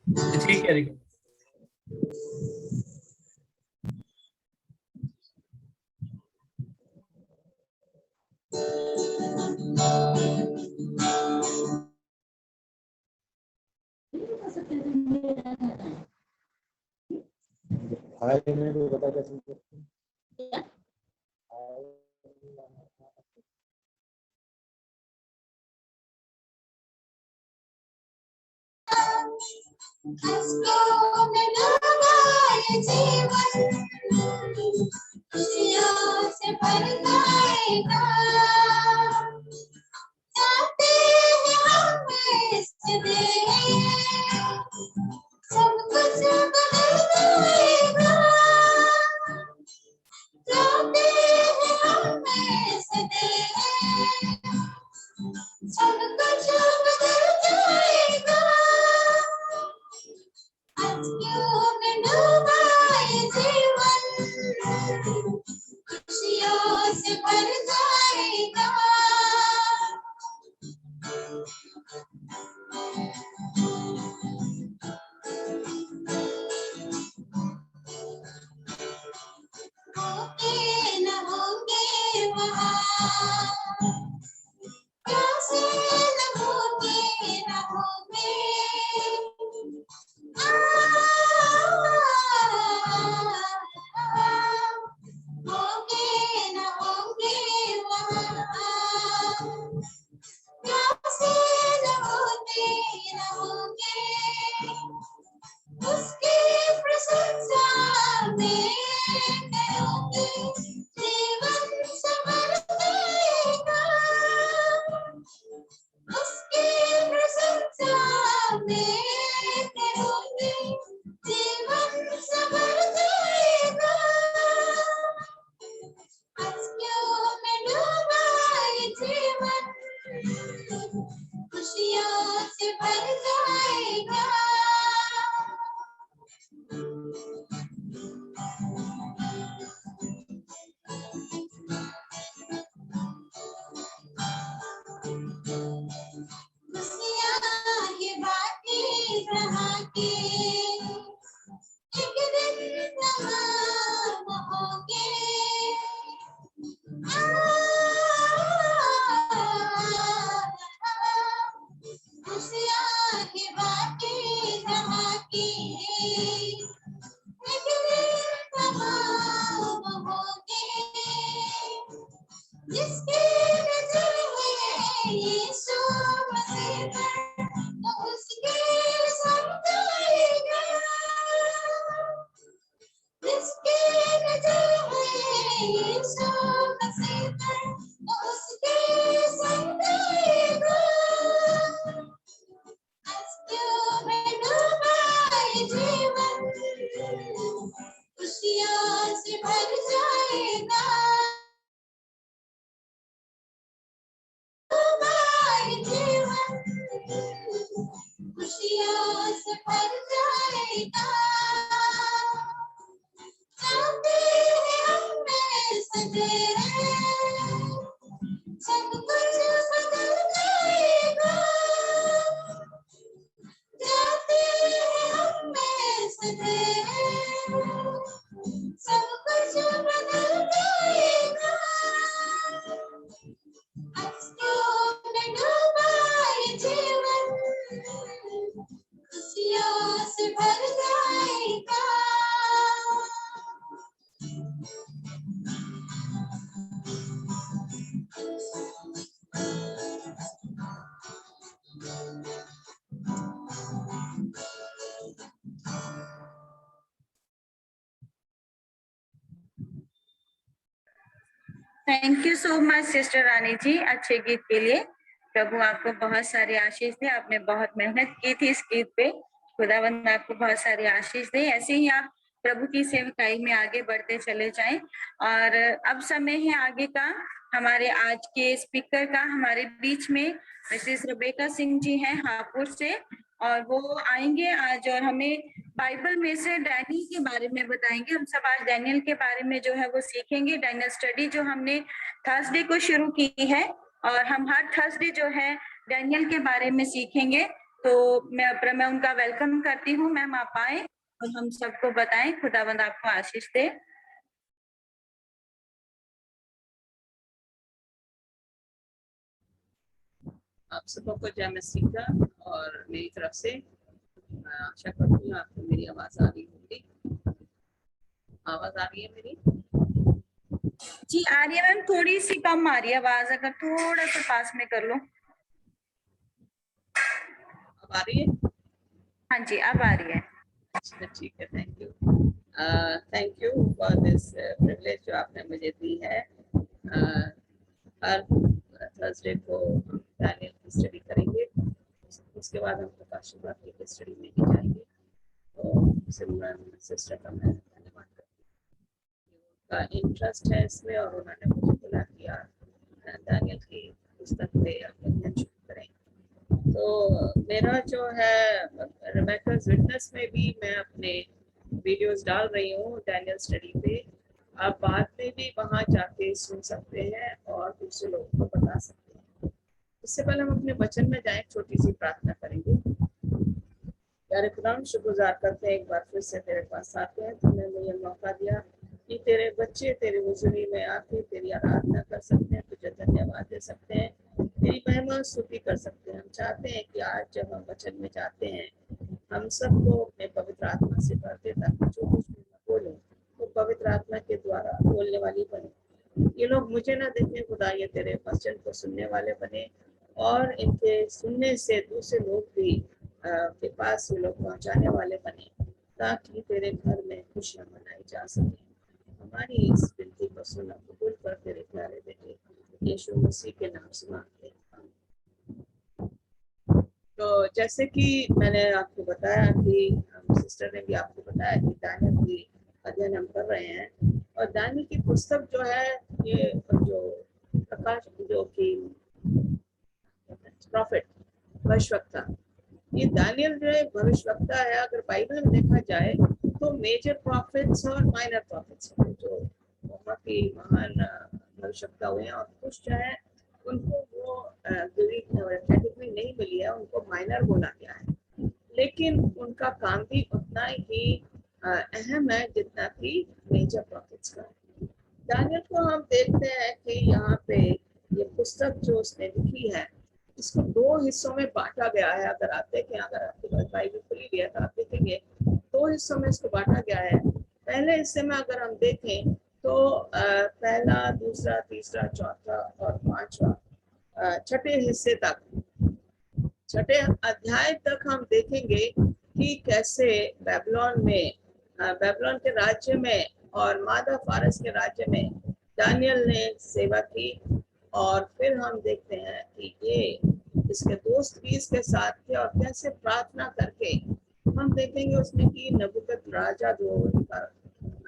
ठीक है रिकॉर्ड। हाय में भी बता कैसे खुशियों से भर जाएगा, चाहते हैं हम इस दिन सब कुछ बदल जाएगा, चाहते हैं हम इस दिन सब कुछ बदल जाएगा। अँधियों में डूबा ये जीवन खुशियों से भर जाएगा। होंगे न होंगे वहाँ, प्यासे न होंगे न होंगे, होंगे न होंगे वहाँ, प्यासे न होंगे न होंगे, उसकी प्रशंसा में करोगे जीवन संवर जाएगा, उसकी प्रशंसा में करोगे जीवन संवर जाएगा। अँधियों में डूबा ये जीवन खुशियों से भर जाएगा। खुशियाँ ये बातें जहाँ के एक दिन तमाम होंगे, खुशियाँ ये बातें जहाँ की एक दिन तमाम होंगे, जिसकी नजर है यीशु मसीह पर तो उसके सब जाएगा, जिसकी नजर है यीशु मसीह पर तो उसके सब जाएगा। अँधियों में डूबा ये जीवन खुशियों से भर जाएगा, जीवन खुशियों से भर जाएगा। चाहते हैं हम में सजे सब कुछ बदल जाएगा, चाहते हैं हम में सजे सब कुछ बदल जाएगा। अँधियों में डूबा ये जीवन खुशियों से भर जाएगा। Thank you so much sister Rani ji अच्छे गीत के लिए। प्रभु आपको बहुत सारी आशीष दे, आपने बहुत मेहनत की थी इस गीत पे। खुदावंद आपको बहुत सारी आशीष दे, ऐसे ही आप प्रभु की सेवकाई में आगे बढ़ते चले जाएं। और अब समय है आगे का, हमारे आज के स्पीकर का हमारे बीच में मिसेस रेबेका सिंह जी हैं हापुड़ से, और वो आएंगे आज और हमें बाइबल में से डैनियल के बारे में बताएंगे। हम सब आज डैनियल के बारे में जो है वो सीखेंगे। डैनियल स्टडी जो हमने थर्सडे को शुरू की है, और हम हर थर्सडे जो है डैनियल के बारे में सीखेंगे। तो मैं उनका वेलकम करती हूँ। मैम आप आए और हम सबको बताएं। खुदावंद आपको आशीष दे। आप सबको को जय मसीह का और मेरी तरफ से मैं आशा करती हूँ आपको मेरी आवाज आ रही होगी। आवाज आ रही है मेरी? जी आ रही है मैम, थोड़ी सी कम आ रही है आवाज, अगर थोड़ा सा पास में कर लो। अब आ रही है? हाँ जी अब आ रही है। अच्छा ठीक है, thank you. Thank you for this privilege जो आपने मुझे दी है। हर थर्सडे को हम डैनियल की स्टडी करेंगे, उसके बाद हम प्रकाशित वाक्य की स्टडी में ही जाएंगे। तो सिमरन सिस्टर का मैं धन्यवाद करती हूँ, उनका इंटरेस्ट है इसमें और उन्होंने मुझे बुला दिया डैनियल की पुस्तक पे हम अध्ययन शुरू करें। तो मेरा जो है रेबेका's विटनेस में भी मैं अपने वीडियोस डाल रही हूँ डैनियल स्टडी पे। आप बाद में भी वहाँ जाके सुन सकते हैं और दूसरे लोगों को बता सकते हैं। इससे पहले हम अपने वचन में जाएं, छोटी सी प्रार्थना करेंगे। प्यारे खुदा, शुक्रगुजार करते हैं एक बार फिर से तेरे पास आते हैं। तुमने मुझे मौका दिया कि तेरे बच्चे तेरी हुजूरी में आके तेरी आराधना कर सकते हैं, तुझे धन्यवाद दे सकते हैं, तेरी महिमा स्तुति कर सकते हैं। हम चाहते हैं कि आज जब हम वचन में जाते हैं हम सबको अपने पवित्र आत्मा से भरते, ताकि जो कुछ भी मैं बोलूं वो पवित्र आत्मा के द्वारा बोलने वाली बने। ये लोग मुझे ना देखें खुदा, ये तेरे वचन को सुनने वाले बने और इनके सुनने से दूसरे लोग भी के पास ये लोग पहुंचाने वाले बने, ताकि तेरे घर में खुशियां मनाई जा सके। हमारी इस विनती को सुना, कबूल कर तेरे प्यारे बेटे यीशु मसीह के नाम से मांगते हैं। तो जैसे कि मैंने आपको बताया कि सिस्टर ने भी आपको बताया कि दानियल की अध्ययन हम कर रहे हैं, और दानियल की पुस्तक जो है ये जो प्रकाश जो कि प्रॉफिट भविष्यवक्ता, ये दानियल जो है भविष्यवक्ता है। अगर बाइबल में देखा जाए तो मेजर प्रॉफिट्स और माइनर प्रॉफिट्स जो बहुत ही महान भविष्यवक्ता हुए हैं, और कुछ जो है उनको वो कैटेगरी नहीं मिली है, उनको माइनर बोला गया है, लेकिन उनका काम भी उतना ही अहम है जितना कि मेजर प्रॉफिट्स का। दानियल को हम देखते हैं कि यहाँ पे ये पुस्तक जो उसने लिखी है इसको दो हिस्सों में बांटा गया है। अगर आप देखें, अगर आपके पास बाइबल खुली हुई है तो आप देखेंगे दो हिस्सों में इसको बांटा गया है। पहले हिस्से में अगर हम देखें तो पहला, दूसरा, तीसरा, चौथा और पांचवा, छठे हिस्से तक, छठे अध्याय तक हम देखेंगे कि कैसे बेबीलोन में, बेबीलोन के राज्य में और मादा फारस के राज्य में दानियल ने सेवा की। और फिर हम देखते हैं कि ये इसके दोस्त भी इसके साथ थे, और कैसे प्रार्थना करके हम देखेंगे उसने कि नबूकद राजा जो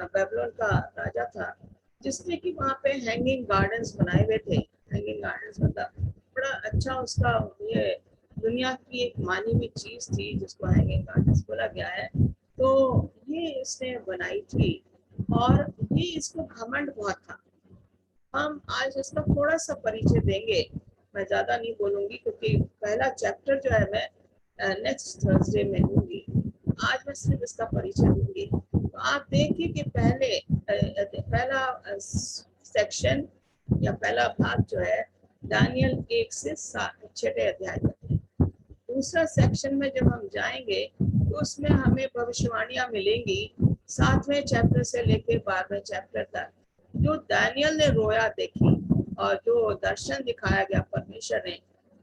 बेबीलोन का राजा था, जिसने कि वहाँ पे हैंगिंग गार्डन्स बनाए हुए थे। हैंगिंग गार्डन्स मतलब बड़ा अच्छा उसका ये दुनिया की एक मानी हुई चीज थी जिसको हैंगिंग गार्डन्स बोला गया है। तो ये इसने बनाई थी और ये इसको घमंड बहुत था। हम आज इसका थोड़ा सा परिचय देंगे, मैं ज्यादा नहीं बोलूंगी क्योंकि पहला चैप्टर जो है मैं नेक्स्ट थर्सडे में दूंगी। आज मैं सिर्फ इसका परिचय दूंगी। तो आप देखिए कि पहला सेक्शन या पहला भाग जो है दानियल 1 से 6 अध्याय तक है। दूसरा सेक्शन में जब हम जाएंगे तो उसमें हमें भविष्यवाणियां मिलेंगी 7वें चैप्टर से लेकर 12वें चैप्टर तक। जो दानियल ने रोया देखी और जो दर्शन दिखाया गया परमेश्वर ने,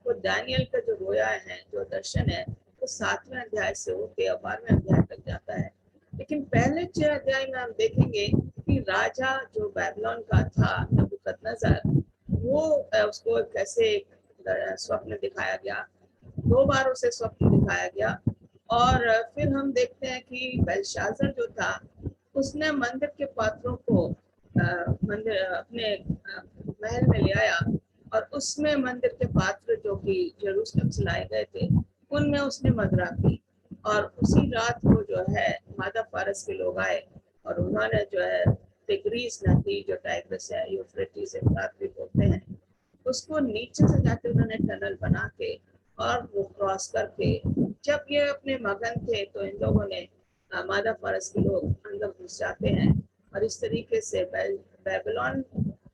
वो दानियल का जो रोया है, जो दर्शन है, वो 7वें अध्याय से होकर 12वें अध्याय तक जाता है। लेकिन पहले 6 अध्याय में हम देखेंगे कि राजा जो बेबीलोन का था नबूकदनेस्सर, वो उसको कैसे स्वप्न दिखाया गया, 2 बार उसे स्वप्न दिखाया गया। और फिर हम देखते हैं कि बेलशाज़र जो था उसने मंदिर के पात्रों को मंदिर अपने महल में ले आया, और उसमें मंदिर के पात्र जो कि यरूशलेम से लाए गए थे उनमें उसने मदिरा की। और उसी रात को जो है मादा फारस के लोग आए और उन्होंने जो है तिग्रीस नदी जो टाइग्रिस है, यूफ्रेटिस से भी बोलते हैं, उसको नीचे से जाकर उन्होंने टनल बना के और वो क्रॉस करके जब ये अपने मगन थे तो इन लोगों ने मादा फारस के लोग अंदर घुस जाते हैं और इस तरीके से बेबीलोन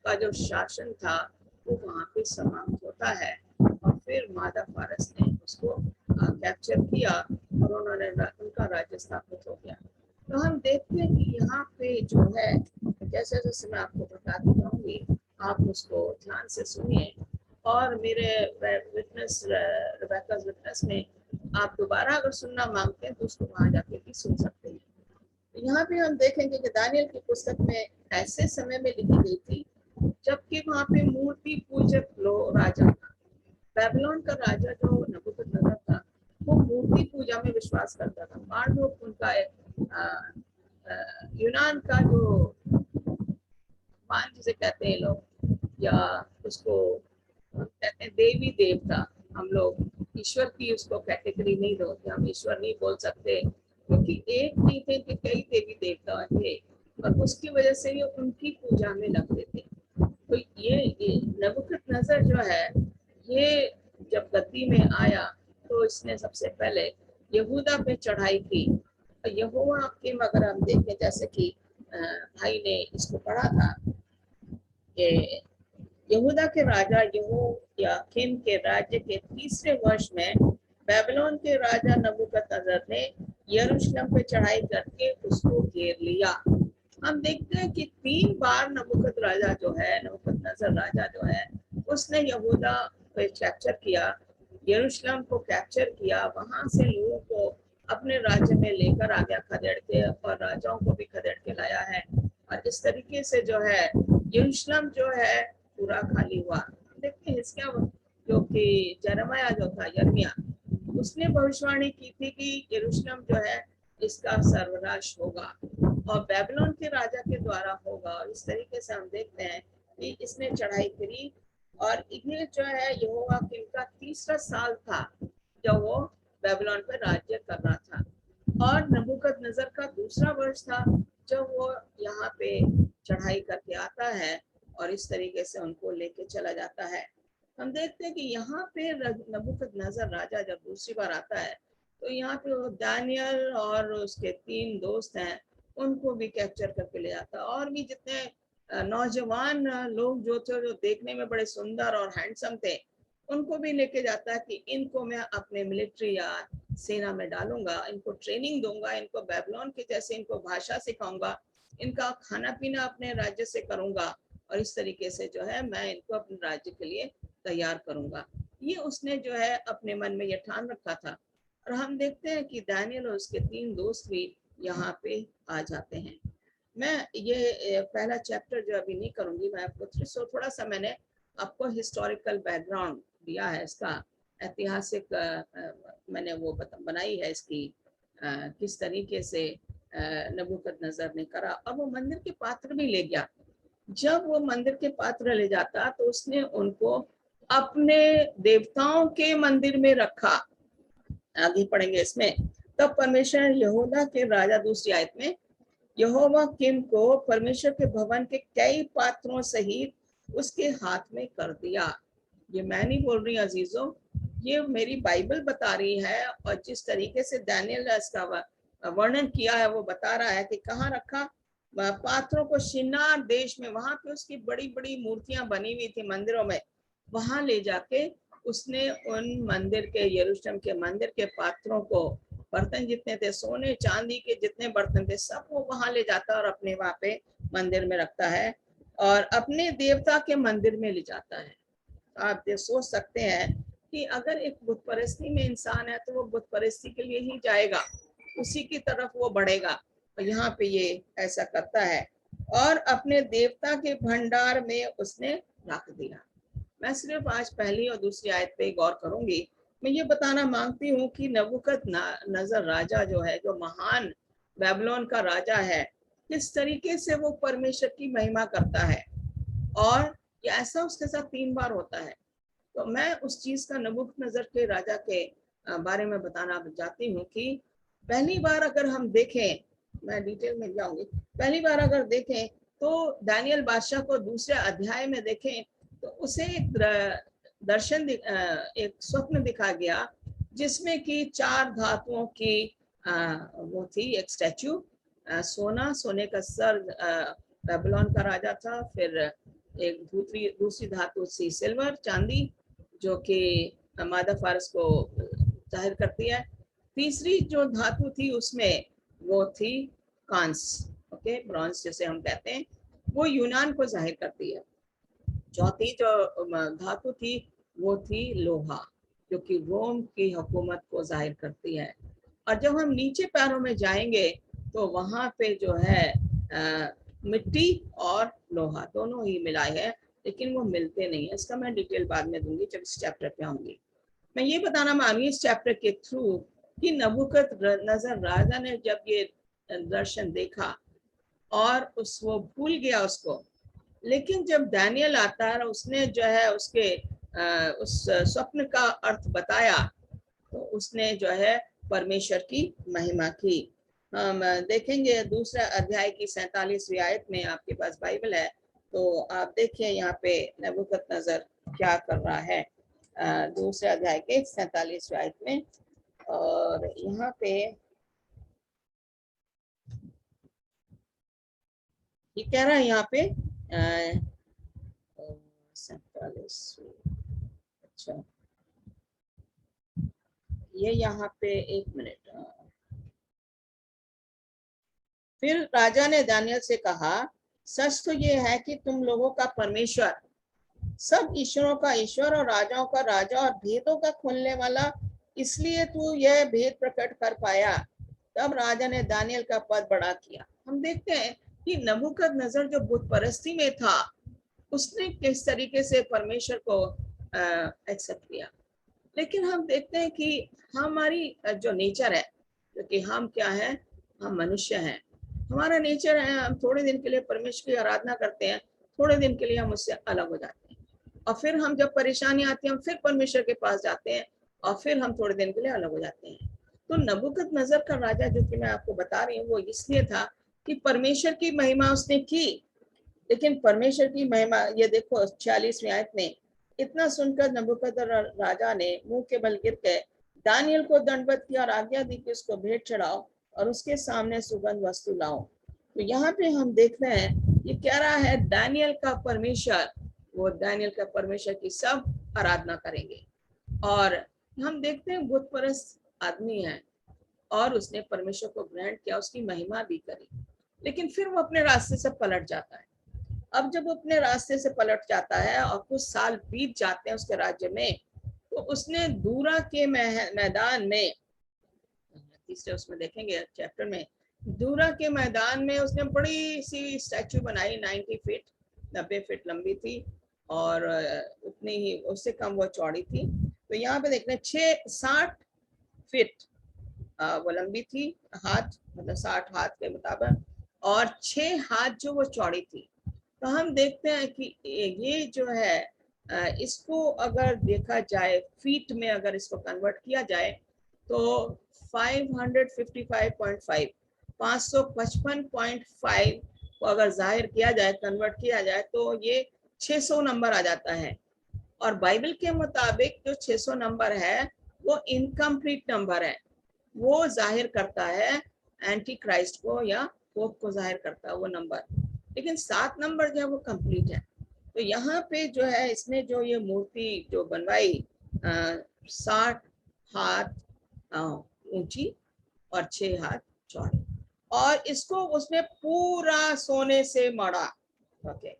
का जो शासन था वो वहाँ पे समाप्त होता है और फिर मादा फारस ने उसको कैप्चर किया और उन्होंने उनका राज्य स्थापित हो गया। तो हम देखते हैं कि यहाँ पे जो है जैसे जैसे मैं आपको बताती रहूंगी, आप उसको ध्यान से सुनिए और मेरे रेबेका's विटनेस में आप दोबारा अगर सुनना मांगते हैं तो उसको वहां जाके भी सुन सकते हैं। यहाँ पे हम देखेंगे कि दानियल की पुस्तक में ऐसे समय में लिखी गई थी जबकि वहाँ पे मूर्ति पूजक राजा था। बेबीलोन का राजा जो नबूकदनेस्सर था वो मूर्ति पूजा में विश्वास करता था। मार्डोक उनका यूनान का जो मान जिसे कहते हैं लोग या उसको कहते हैं देवी देवता, हम लोग ईश्वर की उसको कैटेगरी नहीं दोगे, हम ईश्वर नहीं बोल सकते क्योंकि एक नहीं थे कि कई देवी देवता थे और उसकी वजह से ये उनकी पूजा में लगते थे। तो ये नबूकदनेस्सर जो है ये जब गद्दी में आया तो इसने सबसे पहले यहूदा पे चढ़ाई की। यहोवा के अगर हम देखें जैसे कि भाई ने इसको पढ़ा था कि यहूदा के राजा यहोयाकीम के राज्य के 3रे वर्ष में बेबीलोन के राजा नबूकदनेस्सर ने यरूशलेम पे चढ़ाई करके उसको घेर लिया। हम देखते हैं कि 3 बार नबूकदनेस्सर राजा जो है उसने यहूदा पे कैप्चर किया, यरूशलेम को कैप्चर किया, वहां से लोगों को अपने राज्य में लेकर आ गया खदेड़ के और राजाओं को भी खदेड़ के लाया है और इस तरीके से जो है यरूशलेम जो है पूरा खाली हुआ। देखते हैं इसका जो कि यिर्मयाह जो था यिर्मयाह, उसने भविष्यवाणी की थी कि यरूशलेम जो है इसका सर्वनाश होगा और बेबीलोन के राजा के द्वारा होगा। और इस तरीके से हम देखते हैं कि इसने चढ़ाई करी और ये जो है यहोयाकीम का 3रा साल था जब वो बेबीलोन पर राज्य कर रहा था और नबूकदनेस्सर का 2रा वर्ष था जब वो यहाँ पे चढ़ाई करके आता है और इस तरीके से उनको लेके चला जाता है। हम देखते हैं कि यहाँ पे नबूकदनेस्सर राजा जब दूसरी बार आता है तो यहाँ पे वो दानियल और उसके 3 दोस्त हैं उनको भी कैप्चर करके ले जाता है और भी जितने नौजवान लोग जो थे जो देखने में बड़े सुंदर और हैंडसम थे उनको भी लेके जाता है कि इनको मैं अपने मिलिट्री या सेना में डालूंगा, इनको ट्रेनिंग दूंगा, इनको बेबीलोन के जैसे इनको भाषा सिखाऊंगा, इनका खाना पीना अपने राज्य से करूंगा और इस तरीके से जो है मैं इनको अपने राज्य के लिए तैयार करूंगा। ये उसने जो है अपने मन में ये ठान रखा था। और हम देखते हैं कि दानियल और उसके 3 दोस्त भी यहाँ पे आ जाते हैं। मैं ये पहला चैप्टर जो अभी नहीं करूंगी, मैं आपको थोड़ा सा मैंने आपको हिस्टोरिकल बैकग्राउंड दिया है, इसका ऐतिहासिक मैंने वो बनाई है इसकी किस तरीके से नबूकदनेस्सर ने करा और वो मंदिर के पात्र भी ले गया। जब वो मंदिर के पात्र ले जाता तो उसने उनको अपने देवताओं के मंदिर में रखा। आगे पढ़ेंगे इसमें। तब परमेश्वर यहूदा के राजा 2री आयत में यहोयाकीम को परमेश्वर के भवन के कई पात्रों सहित उसके हाथ में कर दिया। ये मैं नहीं बोल रही अजीजों, ये मेरी बाइबल बता रही है और जिस तरीके से दानियल ने इसका वर्णन किया है वो बता रहा है कि कहाँ रखा, पात्रों को शिनार देश में, वहां पे उसकी बड़ी बड़ी मूर्तियां बनी हुई थी मंदिरों में, वहां ले जाके उसने उन मंदिर के यरूशलेम के मंदिर के पात्रों को, बर्तन जितने थे सोने चांदी के जितने बर्तन थे सब वो वहां ले जाता और अपने वहां पे मंदिर में रखता है और अपने देवता के मंदिर में ले जाता है। आप ये सोच सकते हैं कि अगर एक बुत परस्ती में इंसान है तो वो बुत परस्ती के लिए ही जाएगा, उसी की तरफ वो बढ़ेगा। और यहाँ पे ये ऐसा करता है और अपने देवता के भंडार में उसने रख दिया। मैं सिर्फ आज पहली और 2री आयत पे गौर करूंगी। मैं ये बताना मांगती हूँ कि नबूकदनेस्सर राजा जो है, जो महान बेबीलोन का राजा है, किस तरीके से वो परमेश्वर की महिमा करता है और ये ऐसा उसके साथ 3 बार होता है। तो मैं उस चीज का नबूकदनेस्सर के राजा के बारे में बताना चाहती हूँ कि पहली बार अगर हम देखें, मैं डिटेल में जाऊंगी, पहली बार अगर देखें तो दानियल बादशाह को 2रे अध्याय में देखें तो उसे एक दर्शन, एक स्वप्न दिखा गया जिसमें कि 4 धातुओं की वो थी एक स्टैचू। सोना, सोने का सर बेबीलोन का राजा था। फिर एक दूसरी धातु थी सिल्वर, चांदी, जो कि मादा फारस को जाहिर करती है। तीसरी जो धातु थी उसमें वो थी कांस, ओके, ब्रॉन्ज जिसे हम कहते हैं, वो यूनान को जाहिर करती है। चौथी जो धातु थी वो थी लोहा, जो कि रोम की हुकूमत को जाहिर करती है। और जब हम नीचे पैरों में जाएंगे तो वहां पे जो है मिट्टी और लोहा दोनों ही मिलाए हैं, लेकिन वो मिलते नहीं है। इसका मैं डिटेल बाद में दूंगी जब इस चैप्टर पे आऊंगी। मैं ये बताना मांगी इस चैप्टर के थ्रू कि नबूकदनेस्सर राजा ने जब ये दर्शन देखा और वो भूल गया उसको, लेकिन जब दानियल आता है उसने जो है उसके उस स्वप्न का अर्थ बताया, तो उसने जो है परमेश्वर की महिमा की। हम देखेंगे दूसरा अध्याय की 47वीं आयत में, आपके पास बाइबल है तो आप देखिए यहाँ पे नबूकदनेस्सर क्या कर रहा है दूसरे अध्याय के 47वीं आयत में। और यहाँ पे ये कह रहा है यहाँ पे 47, अच्छा ये यहाँ पे एक मिनट। फिर राजा ने दानियल से कहा, सच तो ये है कि तुम लोगों का परमेश्वर सब ईश्वरों का ईश्वर और राजाओं का राजा और भेदों का खोलने वाला, इसलिए तू यह भेद प्रकट कर पाया। तब राजा ने दानियल का पद बड़ा किया। हम देखते हैं कि नबूकदनेस्सर जो बुत परस्ती में था, उसने किस तरीके से परमेश्वर को एक्सेप्ट किया। लेकिन हम देखते हैं कि हमारी जो नेचर है, जो कि हम क्या है, हम मनुष्य हैं, हमारा नेचर है हम थोड़े दिन के लिए परमेश्वर की आराधना करते हैं, थोड़े दिन के लिए हम उससे अलग हो जाते हैं, और फिर हम जब परेशानी आती है हम फिर परमेश्वर के पास जाते हैं, और फिर हम थोड़े दिन के लिए अलग हो जाते हैं। तो नबूकदनेस्सर का राजा जो कि मैं आपको बता रही हूँ वो इसलिए था कि परमेश्वर की महिमा उसने की। लेकिन परमेश्वर की महिमा, ये देखो 46वीं आयत में, इतना सुनकर नबूकदनेस्सर राजा ने मुंह के बल गिर के दानियल को दंडवत किया और आज्ञा दी कि उसको भेंट चढ़ाओ और उसके सामने सुगंध वस्तु लाओ। तो यहाँ पे हम देख रहे हैं ये कह रहा है दानियल का परमेश्वर, वो दानियल का परमेश्वर की सब आराधना करेंगे। और हम देखते हैं बुत परस्त आदमी है और उसने परमेश्वर को ग्रहण किया, उसकी महिमा भी करी, लेकिन फिर वो अपने रास्ते से पलट जाता है। अब जब वो अपने रास्ते से पलट जाता है और कुछ साल बीत जाते हैं उसके राज्य में, तो उसने दूरा के मैदान में, तीसरे उसमें देखेंगे चैप्टर में, दूरा के मैदान में उसने बड़ी सी स्टैचू बनाई, 90 फीट 90 फीट लंबी थी और उतनी ही उससे कम वो चौड़ी थी। तो यहाँ पे देखने 60 फीट वो लंबी थी, हाथ मतलब 60 हाथ के मुताबिक, और 6 हाथ जो वो चौड़ी थी। तो हम देखते हैं कि ये जो है इसको अगर देखा जाए फीट में, अगर इसको कन्वर्ट किया जाए तो 555.5 555.5 को अगर जाहिर किया जाए, कन्वर्ट किया जाए, तो ये 600 नंबर आ जाता है। और बाइबल के मुताबिक जो 600 नंबर है वो इनकम्प्लीट नंबर है, वो जाहिर करता है एंटी क्राइस्ट को या पोप को जाहिर करता है वो नंबर। लेकिन 7 नंबर जो है वो कंप्लीट है। तो यहाँ पे जो है इसने जो ये मूर्ति जो बनवाई 60 हाथ ऊंची और 6 हाथ चौड़ी, और इसको उसने पूरा सोने से मढ़ा। ओके,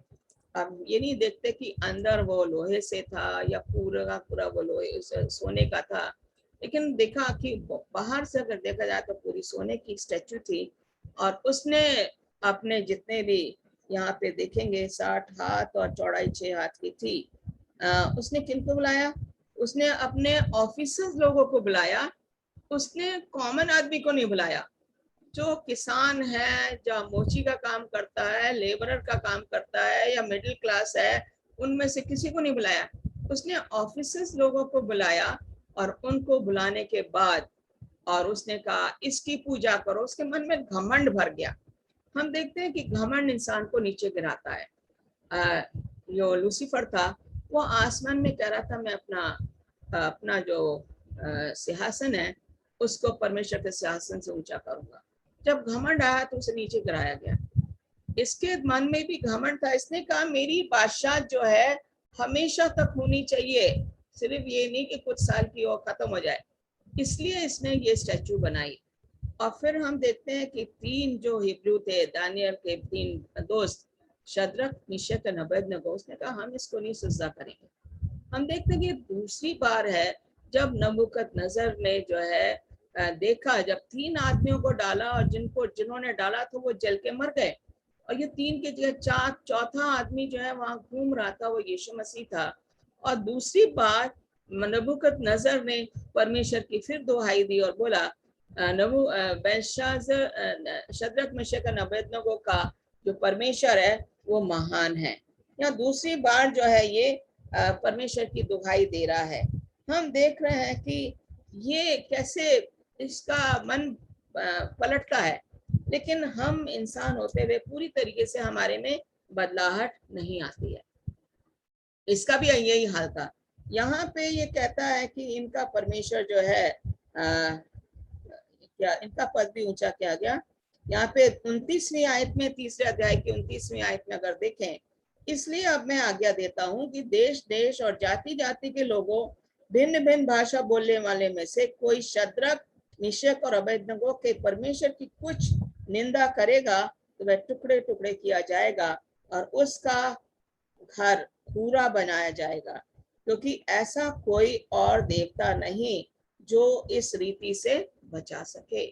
अब ये नहीं देखते कि अंदर वो लोहे से था या पूरा का पूरा वो लोहे सोने का था, लेकिन देखा कि बाहर से अगर देखा जाए तो पूरी सोने की स्टैचू थी। और उसने अपने जितने भी यहाँ पे देखेंगे 60 हाथ और चौड़ाई 6 हाथ की थी, उसने किनको बुलाया, उसने अपने ऑफिसर्स लोगों को बुलाया, उसने कॉमन आदमी को नहीं बुलाया। जो किसान है, जो मोची का काम करता है, लेबरर का काम करता है या मिडिल क्लास है, उनमें से किसी को नहीं बुलाया। उसने ऑफिसर्स लोगों को बुलाया और उनको बुलाने के बाद और उसने कहा इसकी पूजा करो। उसके मन में घमंड भर गया। हम देखते हैं कि घमंड इंसान को नीचे गिराता है। जो लूसीफर था वो आसमान में कह रहा था मैं अपना जो सिंहासन है उसको परमेश्वर के सिंहासन से ऊंचा करूंगा। जब घमंड आया तो उसे नीचे गिराया गया। इसके मन में भी घमंड था। इसने कहा मेरी बादशाह जो है हमेशा तक होनी चाहिए, सिर्फ ये नहीं कि कुछ साल की और खत्म हो जाए। इसलिए इसने ये स्टैचू बनाई। और फिर हम देखते हैं कि तीन जो हिब्रू थे, दानियल के तीन दोस्त, शद्रक, मिशक और अबेदनगो, उसने कहा हम इसको नहीं सजदा करेंगे। हम देखते हैं कि दूसरी बार है जब नबूकदनेस्सर ने जो है देखा, जब तीन आदमियों को डाला और जिन्होंने डाला तो वो जल के मर गए, और ये तीन के जगह चौथा आदमी जो है वहां घूम रहा था, वो यीशु मसीह था। और दूसरी बार नबूकदनेस्सर ने परमेश्वर की फिर दुहाई दी और बोला बेलशास्सर, शद्रक, मिशक और अबेदनगो का जो परमेश्वर है वो महान है। यहाँ दूसरी बार जो है ये परमेश्वर की दुहाई दे रहा है। हम देख रहे हैं कि ये कैसे इसका मन पलटता है, लेकिन हम इंसान होते हुए पूरी तरीके से हमारे में बदलाहट नहीं आती है। इसका भी यही हाल था। यहाँ पे ये कहता है कि इनका परमेश्वर जो है क्या इनका पद भी ऊंचा किया गया। यहाँ पे 29वीं आयत में, तीसरे अध्याय की 29वीं आयत में अगर देखें, इसलिए अब मैं आज्ञा देता हूँ कि देश देश और जाति जाति के लोगों, भिन्न भिन्न भाषा बोलने वाले में से कोई शद्रक, मिशक और अबेदनगो के परमेश्वर की कुछ निंदा करेगा तो वह टुकड़े टुकड़े किया जाएगा और उसका घर पूरा बनाया जाएगा, क्योंकि ऐसा कोई और देवता नहीं जो इस रीति से बचा सके।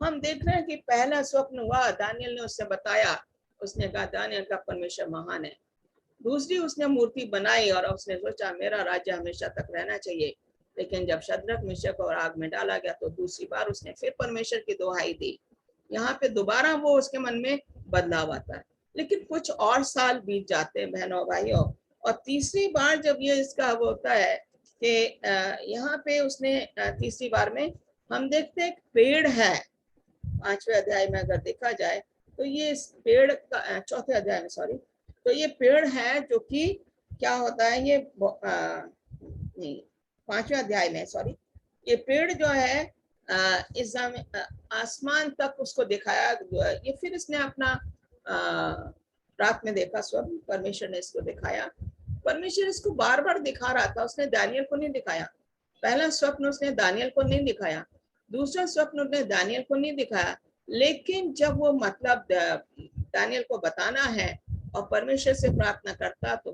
हम देख रहे हैं कि पहला स्वप्न हुआ, दानियल ने उससे बताया, उसने कहा दानियल का परमेश्वर महान है। दूसरी उसने मूर्ति बनाई और उसने सोचा मेरा राज्य हमेशा तक रहना चाहिए। लेकिन जब शद्रक, मिशक और आग में डाला गया तो दूसरी बार उसने फिर परमेश्वर की दुहाई दी। यहाँ पे दोबारा वो उसके मन में बदलाव आता है, लेकिन कुछ और साल बीत जाते हैं बहनों भाइयों। और तीसरी बार जब ये इसका वो होता है कि यहाँ पे उसने तीसरी बार में हम देखते हैं पेड़ है, 5वें अध्याय में अगर देखा जाए तो ये इस पेड़ का, चौथे अध्याय में सॉरी, तो ये पेड़ है जो कि क्या होता है, ये नहीं 5वें अध्याय में सॉरी, ये पेड़ जो है इस आसमान तक उसको दिखाया। ये फिर इसने अपना रात में देखा स्वप्न, परमेश्वर ने इसको दिखाया। परमेश्वर इसको बार बार दिखा रहा था, उसने दानियल को नहीं दिखाया। पहला स्वप्न उसने दानियल को नहीं दिखाया, दूसरा स्वप्न उसने दानियल को नहीं दिखाया, लेकिन जब वो मतलब दानियल को बताना है और परमेश्वर से प्रार्थना करता तो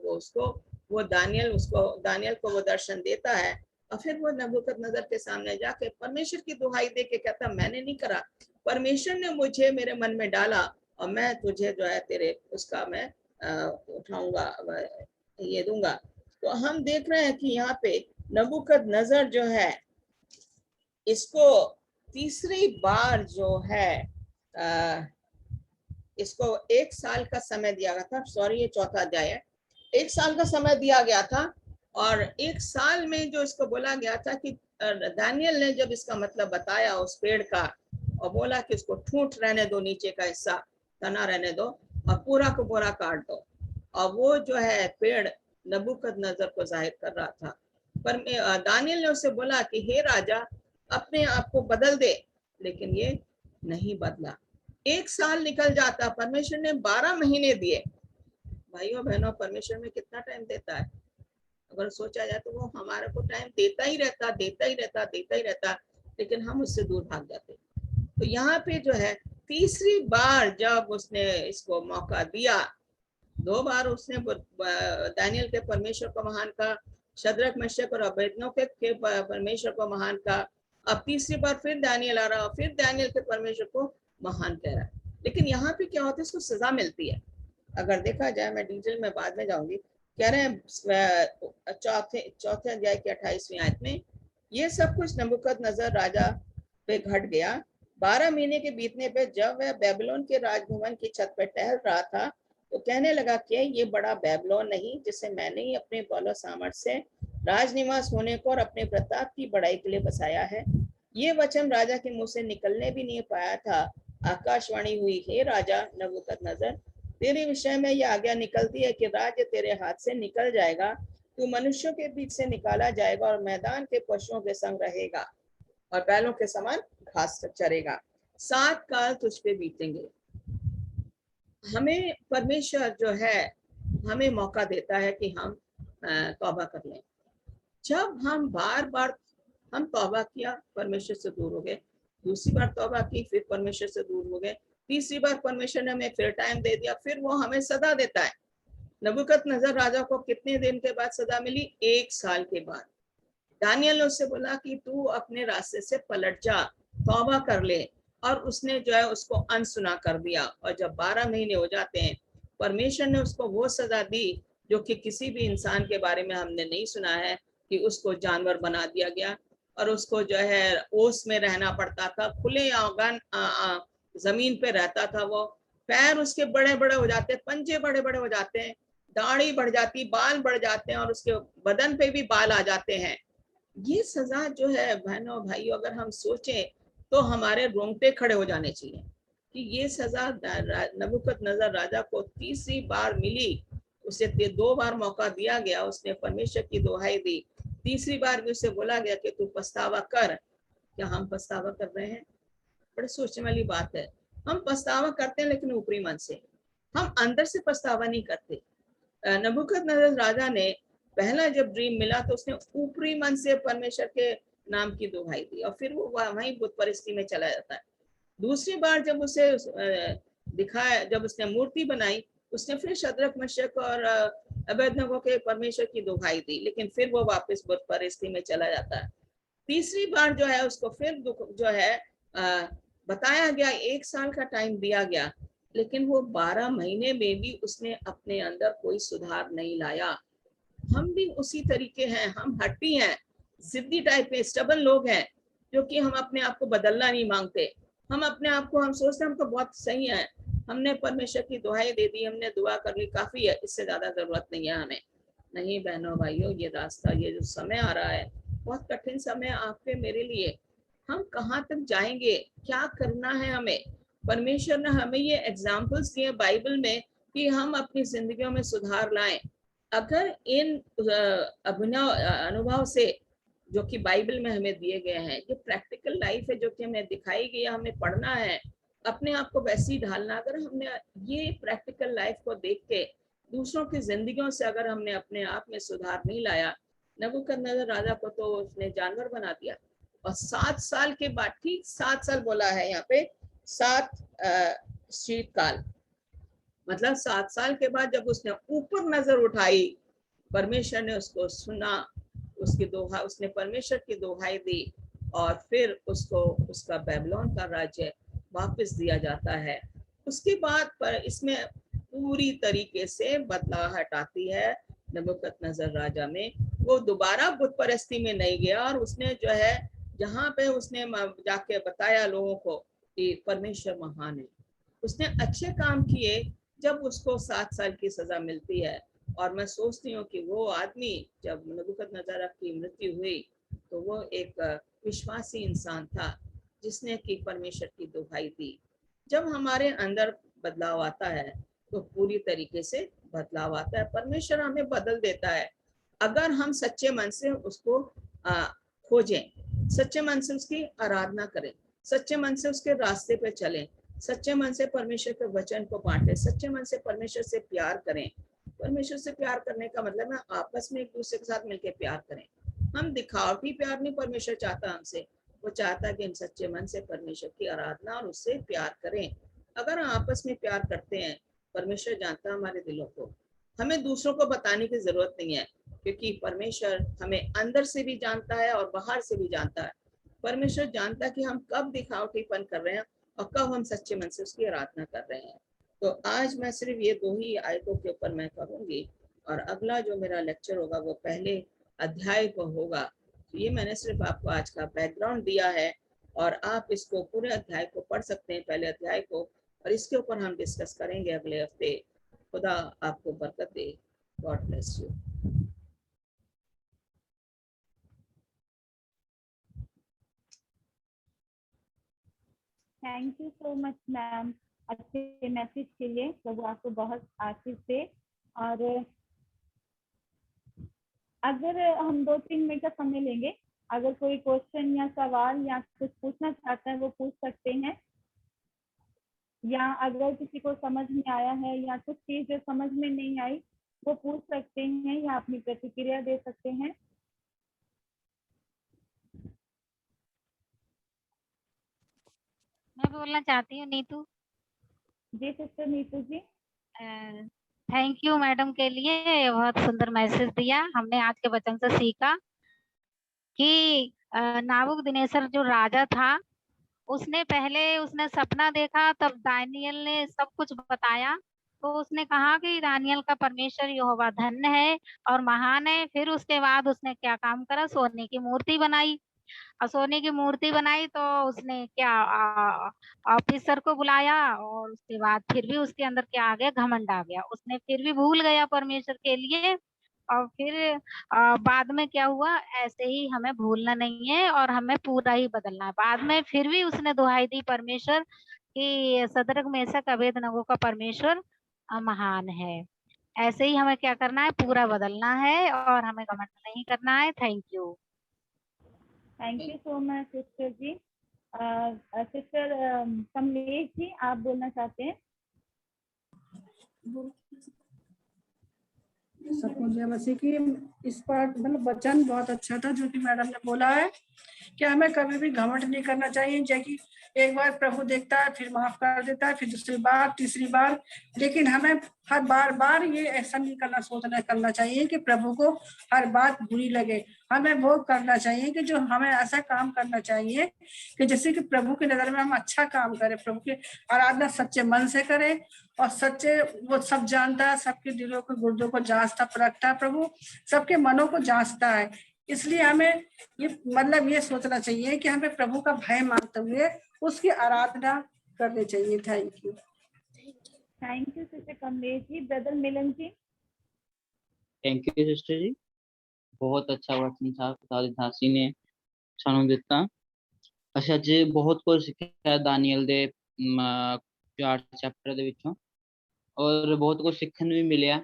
वो दानियल को वो दर्शन देता है। और फिर वो नबूकदनेस्सर के सामने जाके परमेश्वर की दुहाई दे के कहता मैंने नहीं करा, परमेश्वर ने मुझे मेरे मन में डाला और मैं तुझे जो है तेरे उसका मैं उठाऊंगा, ये दूंगा। तो हम देख रहे हैं कि यहाँ पे नबूकदनेस्सर जो है इसको तीसरी बार जो है इसको 1 साल का समय दिया गया था। सॉरी ये चौथा अध्याय है। 1 साल का समय दिया गया था और 1 साल में जो इसको बोला गया था कि दानियल ने जब इसका मतलब बताया उस पेड़ का और बोला कि इसको ठूंठ रहने दो, नीचे का हिस्सा तना रहने दो और पूरा को पूरा काट दो, और वो जो है पेड़ नबूकदनेस्सर को जाहिर कर रहा था। पर दानियल ने उससे बोला कि हे राजा अपने आप को बदल दे, लेकिन ये नहीं बदला। 1 साल निकल जाता, परमेश्वर ने 12 महीने दिए। भाइयों बहनों, परमेश्वर में कितना टाइम देता है अगर सोचा जाए तो वो हमारे को टाइम देता ही रहता, लेकिन हम उससे दूर भाग जाते। तो यहाँ पे जो है तीसरी बार जब उसने इसको मौका दिया, 2 बार उसने दानियल के परमेश्वर को महान कहा, शद्रक, मिशक और अबेदनगो के परमेश्वर को महान कहा। अब तीसरी बार फिर दानियल आ रहा और फिर दानियल के परमेश्वर को महान कह रहा है। लेकिन यहाँ पे क्या होता है, इसको सजा मिलती है। अगर देखा जाए, मैं डिटेल में बाद में जाऊंगी, कह रहे हैं चौथे अध्याय की 28वीं आयत में, ये सब कुछ नबूकदनेस्सर राजा पे घट गया। 12 महीने के बीतने पे जब वह बेबीलोन के राजभवन की छत पर टहल रहा था तो कहने लगा कि ये बड़ा बेबीलोन नहीं जिसे मैंने ही अपने बल और सामर्थ्य से राजनिवास होने को और अपने प्रताप की बढ़ाई के लिए बसाया है। ये वचन राजा के मुंह से निकलने भी नहीं पाया था। आकाशवाणी हुई, हे राजा नबूकदनेस्सर, तेरे विषय में यह आज्ञा निकलती है कि राज्य तेरे हाथ से निकल जाएगा तू मनुष्यों के बीच से निकाला जाएगा और मैदान के पशुओं के संग रहेगा और बैलों के समान घास चरेगा। 7 काल तुझ पे बीतेंगे। हमें परमेश्वर जो है हमें मौका देता है कि हम तौबा कर लें। जब हम बार बार हम तौबा किया, परमेश्वर से दूर हो गए, दूसरी बार तौबा की, फिर परमेश्वर से दूर हो गए, तीसरी बार परमेश्वर ने हमें फिर टाइम दे दिया, फिर वो हमें सजा देता है। नबूकदनेस्सर राजा को कितने दिन के बाद सजा मिली? 1 साल के बाद। दानियल ने उससे बोला कि तू अपने रास्ते से पलट जा, तौबा कर ले, और उसने जो है उसको अनसुना कर दिया। और जब 12 महीने हो जाते हैं, परमेश्वर ने उसको वो सजा दी जो कि किसी भी इंसान के बारे में हमने नहीं सुना है, कि उसको जानवर बना दिया गया और उसको जो है ओस में रहना पड़ता था, खुले आंगन जमीन पे रहता था। वो पैर उसके बड़े बड़े हो जाते, पंजे बड़े बड़े हो जाते हैं, दाढ़ी बढ़ जाती, बाल बढ़ जाते हैं और उसके बदन पे भी बाल आ जाते हैं। ये सजा जो है बहनों भाइयों, अगर हम सोचें तो हमारे रोंगटे खड़े हो जाने चाहिए कि ये सजा नबूकदनेस्सर राजा को तीसरी बार मिली। उसे 2 बार मौका दिया गया, उसने परमेश्वर की दुहाई दी, तीसरी बार भी उसे बोला गया कि तू पछतावा कर। क्या हम पछतावा कर रहे हैं? बड़े सोचने वाली बात है। हम पछतावा करते हैं लेकिन ऊपरी मन से, हम अंदर से पछतावा नहीं करते। नबूकदनेस्सर राजा ने पहला जब ड्रीम मिला तो उसने ऊपरी मन से परमेश्वर के नाम की दुहाई दी और फिर वो वहीं बुत परस्ती में चला जाता है। दूसरी बार जब उसे दिखाया, जब उसने मूर्ति बनाई, उसने फिर शद्रक मेशक और अबेदनगो के परमेश्वर की दुहाई दी, लेकिन फिर वो वापस बुत परस्ती में चला जाता है। तीसरी बार जो है उसको फिर जो है बताया गया, 1 साल का टाइम दिया गया, लेकिन वो 12 महीने में भी उसने अपने अंदर कोई सुधार नहीं लाया। हम भी उसी तरीके हैं, हम हट्टी हैं, जिद्दी टाइप के स्टबन लोग हैं, जो कि हम अपने आप को बदलना नहीं मांगते। हम अपने आप को, हम सोचते हैं हम तो बहुत सही है, हमने परमेश्वर की दुआएं दे दी, हमने दुआ कर ली, काफी है, इससे ज्यादा जरूरत नहीं है हमें। नहीं बहनों भाइयों, ये रास्ता, ये जो समय आ रहा है, बहुत कठिन समय आपके मेरे लिए। हम कहाँ तक जाएंगे, क्या करना है हमें? परमेश्वर ने हमें ये एग्जाम्पल्स दिए बाइबल में कि हम अपनी जिंदगियों में सुधार लाएं। अगर इन अभिनव अनुभव से जो कि बाइबल में हमें दिए गए हैं, ये प्रैक्टिकल लाइफ है जो कि हमें दिखाई गई है, हमें पढ़ना है, अपने आप को वैसे ही ढालना। अगर हमने ये प्रैक्टिकल लाइफ को देख के दूसरों की जिंदगियों से अगर हमने अपने आप में सुधार नहीं लाया, नबूकदनेस्सर राजा को तो उसने जानवर बना दिया। और 7 साल के बाद, ठीक 7 साल बोला है यहाँ पे, 7 शीतकाल, मतलब 7 साल के बाद जब उसने ऊपर नजर उठाई, परमेश्वर ने उसको सुना, उसकी दोहा, उसने परमेश्वर की दुहाई दी और फिर उसको उसका बेबीलोन का राज्य वापस दिया जाता है। उसके बाद पर इसमें पूरी तरीके से बदलाहट आती है नबूकदनेस्सर राजा में। वो दोबारा बुत परस्ती में नहीं गया और उसने जो है जहाँ पे उसने जाके बताया लोगों को कि परमेश्वर महान है, उसने अच्छे काम किए। जब उसको 7 साल की सजा मिलती है, और मैं सोचती हूँ कि वो आदमी, जब नबूकदनेस्सर की मृत्यु हुई, तो वो एक विश्वासी इंसान था जिसने कि परमेश्वर की दुहाई दी। जब हमारे अंदर बदलाव आता है तो पूरी तरीके से बदलाव आता है, परमेश्वर हमें बदल देता है। अगर हम सच्चे मन से उसको खोजें, सच्चे मन से उसकी आराधना करें, सच्चे मन से उसके रास्ते पे चलें, सच्चे मन से परमेश्वर के वचन को बांटें, सच्चे मन से परमेश्वर से प्यार करें। परमेश्वर से प्यार करने का मतलब है आपस में एक दूसरे के साथ मिलकर प्यार करें। हम दिखावटी प्यार नहीं परमेश्वर चाहता हमसे, वो चाहता है कि हम सच्चे मन से परमेश्वर की आराधना और उससे प्यार करें। अगर हम आपस में प्यार करते हैं, परमेश्वर जानता है हमारे दिलों को, हमें दूसरों को बताने की जरूरत नहीं है, क्योंकि परमेश्वर हमें अंदर से भी जानता है और बाहर से भी जानता है। परमेश्वर जानता है कि हम कब दिखावटीपन कर रहे हैं और कब हम सच्चे मन से उसकी आराधना कर रहे हैं। तो आज मैं सिर्फ ये 2 ही आयतों के ऊपर मैं कहूंगी, और अगला जो मेरा लेक्चर होगा वो पहले अध्याय को होगा। तो ये मैंने सिर्फ आपको आज का बैकग्राउंड दिया है, और आप इसको पूरे अध्याय को पढ़ सकते हैं, पहले अध्याय को, और इसके ऊपर हम डिस्कस करेंगे अगले हफ्ते। खुदा आपको बरकत दे। God bless you. Thank you so much ma'am, अच्छे मैसेज के लिए। प्रभु आपको बहुत आशीष दे। और अगर हम 2-3 मिनट का समय लेंगे, अगर कोई क्वेश्चन या सवाल या कुछ पूछना चाहता है वो पूछ सकते हैं, या अगर किसी को समझ में आया है या कुछ चीज जो समझ में नहीं आई वो पूछ सकते हैं या अपनी प्रतिक्रिया दे सकते हैं। मैं बोलना चाहती हूँ Nitu. Ji sister Nitu ji. Thank you madam के लिए, बहुत सुंदर मैसेज दिया। हमने आज के वचन से सीखा कि नाबूकदनेस्सर जो राजा था उसने सपना देखा, तब दानियल ने सब कुछ बताया, तो उसने कहा कि दानियल का परमेश्वर यहोवा धन्य है और महान है। फिर उसके बाद उसने क्या काम करा, सोने की मूर्ति बनाई। और सोने की मूर्ति बनाई तो उसने क्या ऑफिसर को बुलाया, और उसके बाद फिर भी उसके अंदर क्या आ गया, घमंड आ गया। उसने फिर भी भूल गया परमेश्वर के लिए। और फिर बाद में क्या हुआ, ऐसे ही हमें भूलना नहीं है और हमें पूरा ही बदलना है। बाद में फिर भी उसने दुहाई दी परमेश्वर कि सदरक मेशक अबेदनगो का परमेश्वर महान है। ऐसे ही हमें क्या करना है, पूरा बदलना है और हमें घमंड नहीं करना है। Thank you. Thank you so much sister ji. Sister Kamlesh ji, आप बोलना चाहते हैं? सबको जय मसीह की। इस पार्ट मतलब वचन बहुत अच्छा था जो कि मैडम ने बोला है कि हमें कभी भी घमंड नहीं करना चाहिए। जैसे कि एक बार प्रभु देखता है, फिर माफ कर देता है, फिर दूसरी बार, तीसरी बार, लेकिन हमें हर बार ये ऐसा नहीं करना चाहिए कि प्रभु को हर बात बुरी लगे। हमें वो करना चाहिए कि जो हमें ऐसा काम करना चाहिए कि जैसे कि प्रभु की नजर में हम अच्छा काम करें, प्रभु की आराधना सच्चे मन से करें। और सच्चे, वो सब जानता है, सबके दिलों के गुर्दों को जांचता परखता है, प्रभु सबके मनों को जांचता है। इसलिए हमें ये सोचना चाहिए कि हमें प्रभु का भय मानते हुए उसकी आराधना करनी चाहिए। Thank you. Thank you sister Kamlesh ji. Brother Milan ji. Thank you sister ji, बहुत अच्छा वचन था दासी ने सानू दिता। अच्छा ਅੱਜ बहुत कुछ सिक्खिया दानियल दे 4 ਚੈਪਟਰ ਦੇ ਵਿੱਚੋਂ, ਔਰ ਬਹੁਤ ਕੁਝ ਸਿੱਖਣ ਨੂੰ ਵੀ ਮਿਲਿਆ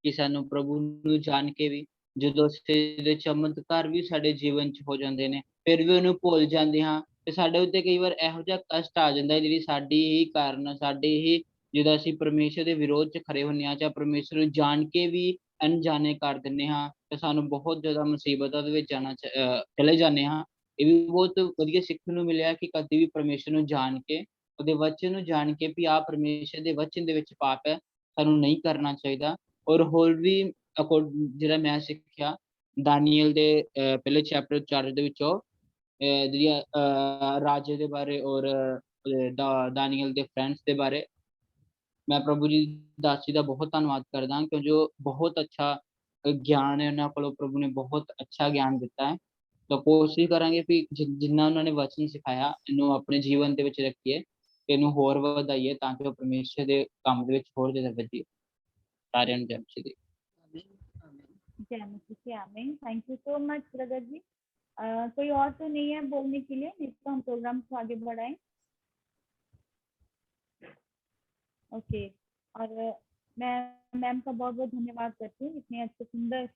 ਕਿ ਸਾਨੂੰ ਪ੍ਰਭੂ ਨੂੰ ਜਾਣ ਕੇ ਵੀ ਜਦੋਂ ਅਸੀਂ ਦੇ ਚਮਤਕਾਰ ਵੀ ਸਾਡੇ ਜੀਵਨ 'ਚ ਹੋ ਜਾਂਦੇ ਨੇ, ਫਿਰ ਵੀ ਉਹਨੂੰ ਭੁੱਲ ਜਾਂਦੇ ਹਾਂ ਤੇ ਸਾਡੇ ਉੱਤੇ ਕਈ ਵਾਰ ਇਹੋ ਜਿਹਾ ਕਸ਼ਟ ਆ ਜਾਂਦਾ ਜਿਹੜੀ ਸਾਡੀ ਹੀ ਕਾਰਨ, ਸਾਡੇ ਹੀ ਜਦੋਂ ਅਸੀਂ ਪਰਮੇਸ਼ਰ ਦੇ ਵਿਰੋਧ 'ਚ ਖੜੇ ਹੁੰਦੇ ਹਾਂ ਜਾਂ ਪਰਮੇਸ਼ਰ ਨੂੰ ਜਾਣ ਕੇ ਵੀ ਅਣਜਾਣੇ ਕਰ ਦਿੰਦੇ ਹਾਂ ਤੇ ਸਾਨੂੰ ਬਹੁਤ ਜ਼ਿਆਦਾ ਮੁਸੀਬਤਾਂ ਦੇ ਵਿੱਚ ਚਲੇ ਜਾਂਦੇ ਹਾਂ। ਇਹ ਵੀ ਬਹੁਤ ਵਧੀਆ ਸਿੱਖਣ ਨੂੰ ਮਿਲਿਆ ਕਿ ਕਦੇ ਵੀ ਪਰਮੇਸ਼ਰ ਨੂੰ ਜਾਣ ਕੇ, ਉਹਦੇ ਵਚਨ ਨੂੰ ਜਾਣ ਕੇ ਵੀ ਆਹ ਪਰਮੇਸ਼ਰ ਦੇ ਵਚਨ ਦੇ ਵਿੱਚ ਪਾਪ ਹੈ, ਸਾਨੂੰ ਨਹੀਂ ਕਰਨਾ ਚਾਹੀਦਾ। ਔਰ ਹੋਰ ਵੀ ਜਿਹੜਾ ਮੈਂ ਸਿੱਖਿਆ ਦਾਨੀਏਲ ਦੇ ਪਹਿਲੇ ਚੈਪਟਰ 4 ਦੇ ਵਿੱਚੋਂ ਜਿਹੜੀ ਰਾਜੇ ਦੇ ਬਾਰੇ ਔਰ ਦਾਨੀਏਲ ਦੇ ਫਰੈਂਡਸ ਦੇ ਬਾਰੇ, ਮੈਂ ਪ੍ਰਭੂ ਜੀ ਦਾਸੀ ਦਾ ਬਹੁਤ ਧੰਨਵਾਦ ਕਰਦਾ ਕਿਉਂ ਜੋ ਬਹੁਤ ਅੱਛਾ ਗਿਆਨ ਹੈ ਉਹਨਾਂ ਕੋਲੋਂ, ਪ੍ਰਭੂ ਨੇ ਬਹੁਤ ਅੱਛਾ ਗਿਆਨ ਦਿੱਤਾ ਹੈ। ਤਾਂ ਕੋਸ਼ਿਸ਼ ਕਰਾਂਗੇ ਵੀ ਜਿੰਨਾ ਉਹਨਾਂ ਨੇ ਵਚਨ ਸਿਖਾਇਆ ਇਹਨੂੰ ਆਪਣੇ ਜੀਵਨ ਦੇ ਵਿੱਚ ਰੱਖੀਏ, ਇਹਨੂੰ ਹੋਰ ਵਧਾਈਏ ਤਾਂ ਕਿ ਉਹ ਪਰਮੇਸ਼ਰ ਦੇ ਕੰਮ ਦੇ ਵਿੱਚ ਹੋਰ ਜ਼ਿਆਦਾ ਵਧੀਏ। ਸਾਰਿਆਂ ਨੂੰ ਜੈ ਮਸੀਹ ਦੀ। जय मसीह की आमीन। Thank you so much brother ji. कोई और तो नहीं है बोलने के लिए, नहीं तो हम प्रोग्राम को आगे बढ़ाएं। ओके। और मैं मैम का बहुत बहुत धन्यवाद करती हूँ इतने अच्छे सुंदर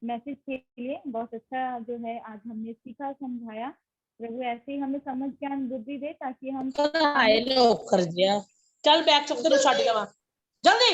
मैसेज के लिए। बहुत अच्छा जो है आज हमने सीखा, समझाया। प्रभु ऐसे ही हमें समझ ज्ञान बुद्धि दे ताकि हम आए लोग कर दिया। चल बैग चुक के छड़ जावा जल्दी।